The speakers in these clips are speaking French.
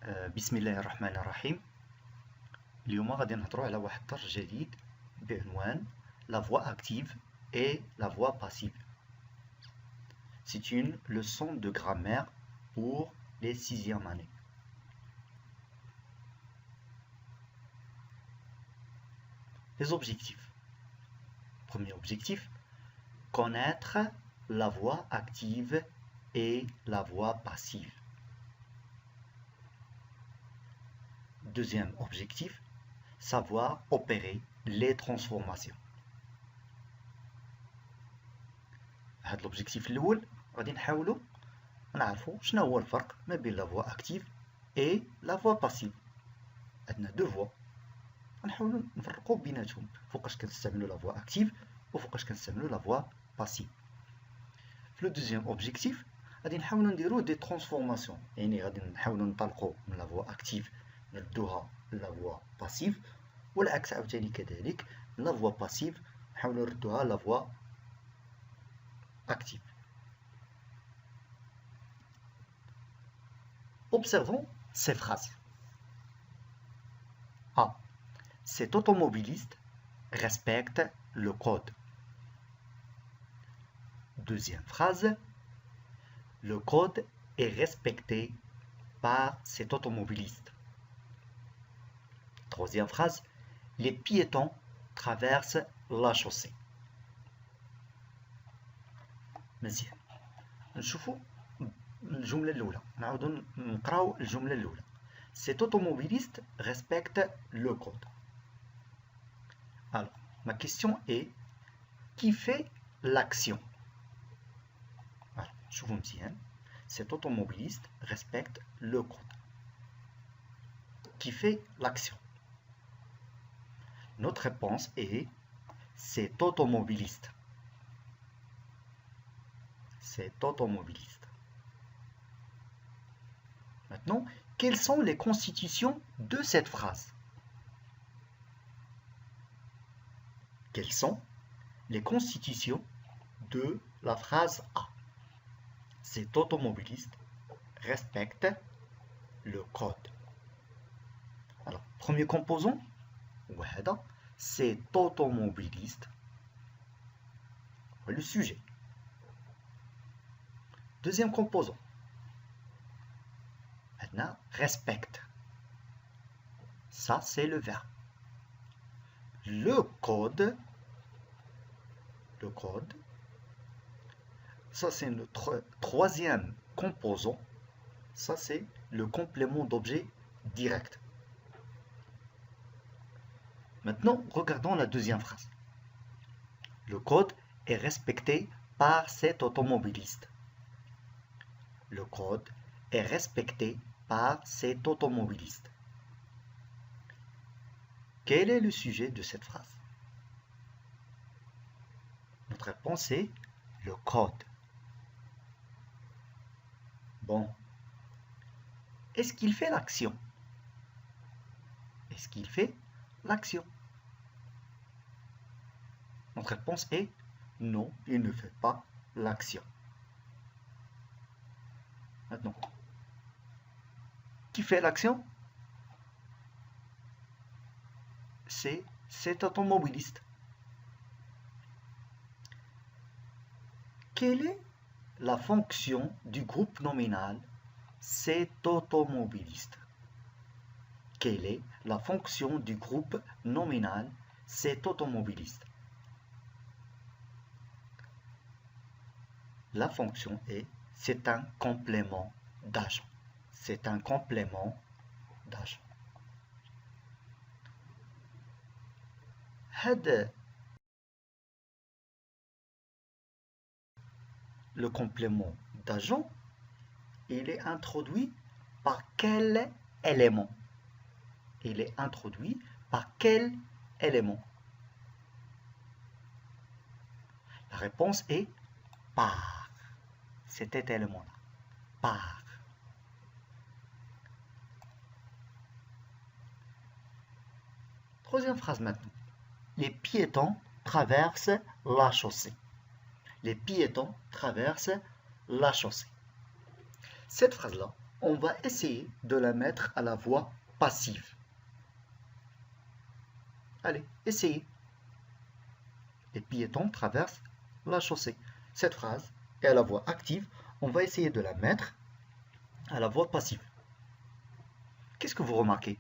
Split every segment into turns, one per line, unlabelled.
بسم الله الرحمن الرحيم. اليوم غادي نهضروا على واحد الدرس جديد بعنوان la voix active et la voix passive. C'est une leçon de grammaire pour les 6e années. Les objectifs. Premier objectif, connaître la voix active et la voix passive. Deuxième objectif, savoir opérer les transformations. هذا الأوبجيكتيف الأول غادي نحاولوا نعرفوا شنو هو الفرق ما بين لا فوا أكتيف et la voix passive. عندنا دو فوا غنحاولوا نفرقوا بيناتهم فوقاش كنستعملوا لا فوا أكتيف وفوقاش كنستعملوا لا فوا باسيف. في لو دوزيام أوبجيكتيف غادي نحاولوا نديروا دي ترانسفورماسيون، يعني غادي نحاولوا ننطلقوا من لا فوا أكتيف نردوها لا فوا باسيف، والعكس عاوتاني كذلك لا فوا باسيف نحاولوا نردوها لا فوا active. Observons ces phrases. A. Cet automobiliste respecte le code. Deuxième phrase. Le code est respecté par cet automobiliste. Troisième phrase. Les piétons traversent la chaussée. مزيان نشوفوا الجملة الأولى، نعاودو نقراو الجملة الأولى. Cet automobiliste respecte le code. Alors, ma question est qui fait l'action? Alors, نشوفوا مزيان. Cet automobiliste respecte le code. Qui fait l'action? Notre réponse est cet automobiliste. Cet automobiliste. Maintenant, quelles sont les constitutions de cette phrase? Quelles sont les constitutions de la phrase A? Cet automobiliste respecte le code. Alors, premier composant, cet automobiliste, le sujet. Deuxième composant, maintenant, respecte. Ça, c'est le verbe. Le code, ça, c'est notre troisième composant. Ça, c'est le complément d'objet direct. Maintenant, regardons la deuxième phrase. Le code est respecté par cet automobiliste. Le code est respecté par cet automobiliste. Quel est le sujet de cette phrase? Notre réponse est le code. Bon. Est-ce qu'il fait l'action? Est-ce qu'il fait l'action? Notre réponse est non, il ne fait pas l'action. Maintenant, qui fait l'action? C'est cet automobiliste. Quelle est la fonction du groupe nominal cet automobiliste? Quelle est la fonction du groupe nominal cet automobiliste? La fonction est c'est un complément d'agent. C'est un complément d'agent. Le complément d'agent, il est introduit par quel élément? Il est introduit par quel élément? La réponse est par. Cet élément-là. Par. Troisième phrase maintenant. Les piétons traversent la chaussée. Les piétons traversent la chaussée. Cette phrase-là, on va essayer de la mettre à la voix passive. Allez, essayez. Les piétons traversent la chaussée. Cette phrase est à la voix active. On va essayer de la mettre à la voix passive. Qu'est-ce que vous remarquez?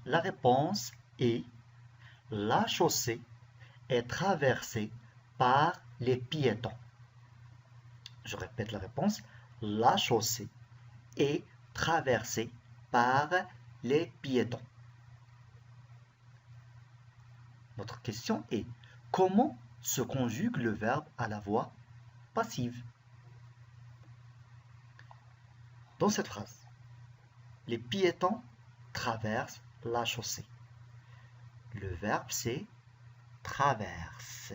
La réponse est la chaussée est traversée par les piétons. Je répète la réponse. La chaussée est traversée par les piétons. Notre question est, comment se conjugue le verbe à la voix passive? Dans cette phrase, les piétons traversent la chaussée. Le verbe c'est traverse.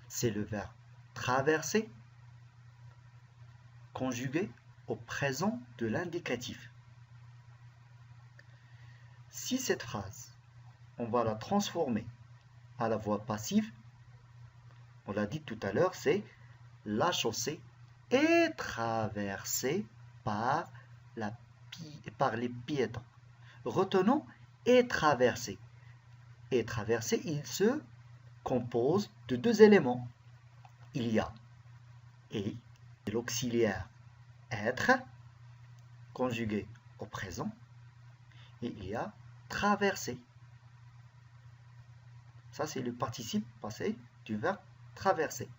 C'est le verbe traverser conjugué au présent de l'indicatif. Si cette phrase, on va la transformer à la voix passive, on l'a dit tout à l'heure, c'est la chaussée est traversée par les piétons. Retenons est traversée. Est traversée, il se compose de deux éléments. Il y a et l'auxiliaire être conjugué au présent et il y a traverser. Ça c'est le participe passé du verbe traverser.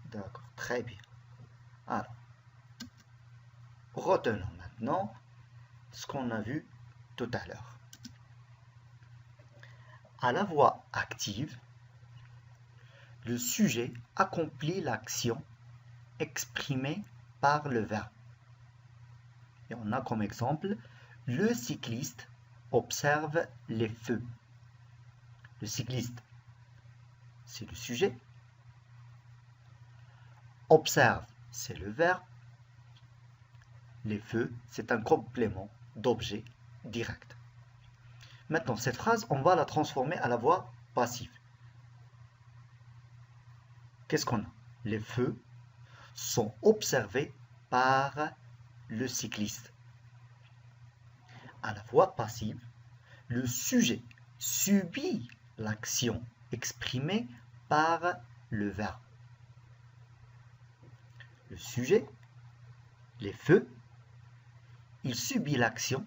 D'accord, très bien. Alors, retenons maintenant ce qu'on a vu tout à l'heure. À la voix active, le sujet accomplit l'action exprimée par le verbe. Et on a comme exemple, le cycliste observe les feux. Le cycliste, c'est le sujet. Observe, c'est le verbe. Les feux, c'est un complément d'objet direct. Maintenant, cette phrase, on va la transformer à la voix passive. Qu'est-ce qu'on a? Les feux sont observés par le cycliste. À la voix passive, le sujet subit l'action exprimée par le verbe. Le sujet, les feux, il subit l'action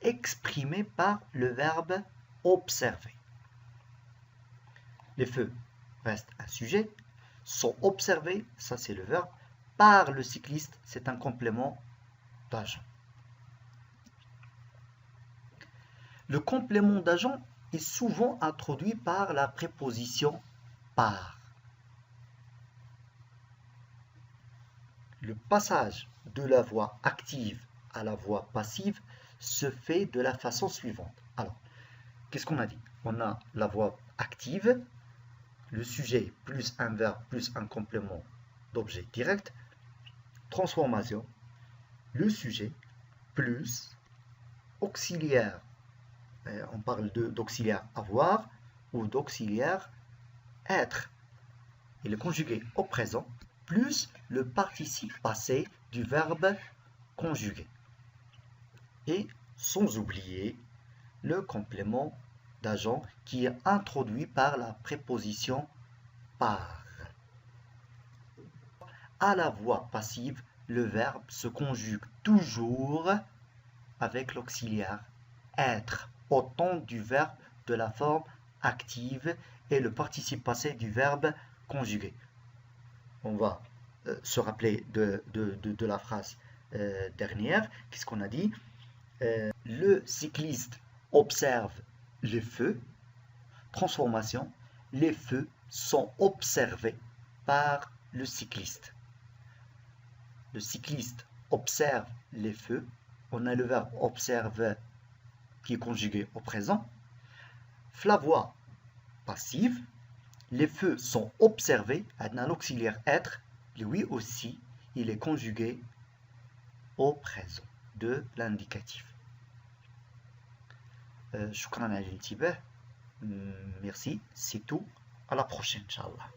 exprimée par le verbe observer. Les feux restent un sujet, sont observés, ça c'est le verbe, par le cycliste, c'est un complément d'agent. Le complément d'agent est souvent introduit par la préposition par. Le passage de la voix active à la voix passive se fait de la façon suivante. Alors, qu'est-ce qu'on a dit? On a la voix active, le sujet plus un verbe plus un complément d'objet direct, transformation, le sujet plus auxiliaire. On parle d'auxiliaire avoir ou d'auxiliaire être. Il est conjugué au présent plus le participe passé du verbe conjugué. Et sans oublier le complément d'agent qui est introduit par la préposition par. À la voix passive, le verbe se conjugue toujours avec l'auxiliaire être au temps du verbe de la forme active et le participe passé du verbe conjugué. On va se rappeler de la phrase dernière. Qu'est-ce qu'on a dit? Le cycliste observe les feux. Transformation, les feux sont observés par le cycliste. Le cycliste observe les feux. On a le verbe observe qui est conjugué au présent. La voix passive, les feux sont observés, un auxiliaire être, lui aussi, il est conjugué au présent de l'indicatif. شكرا على الانتباه. Merci, c'est tout. À la prochaine, Inch'Allah.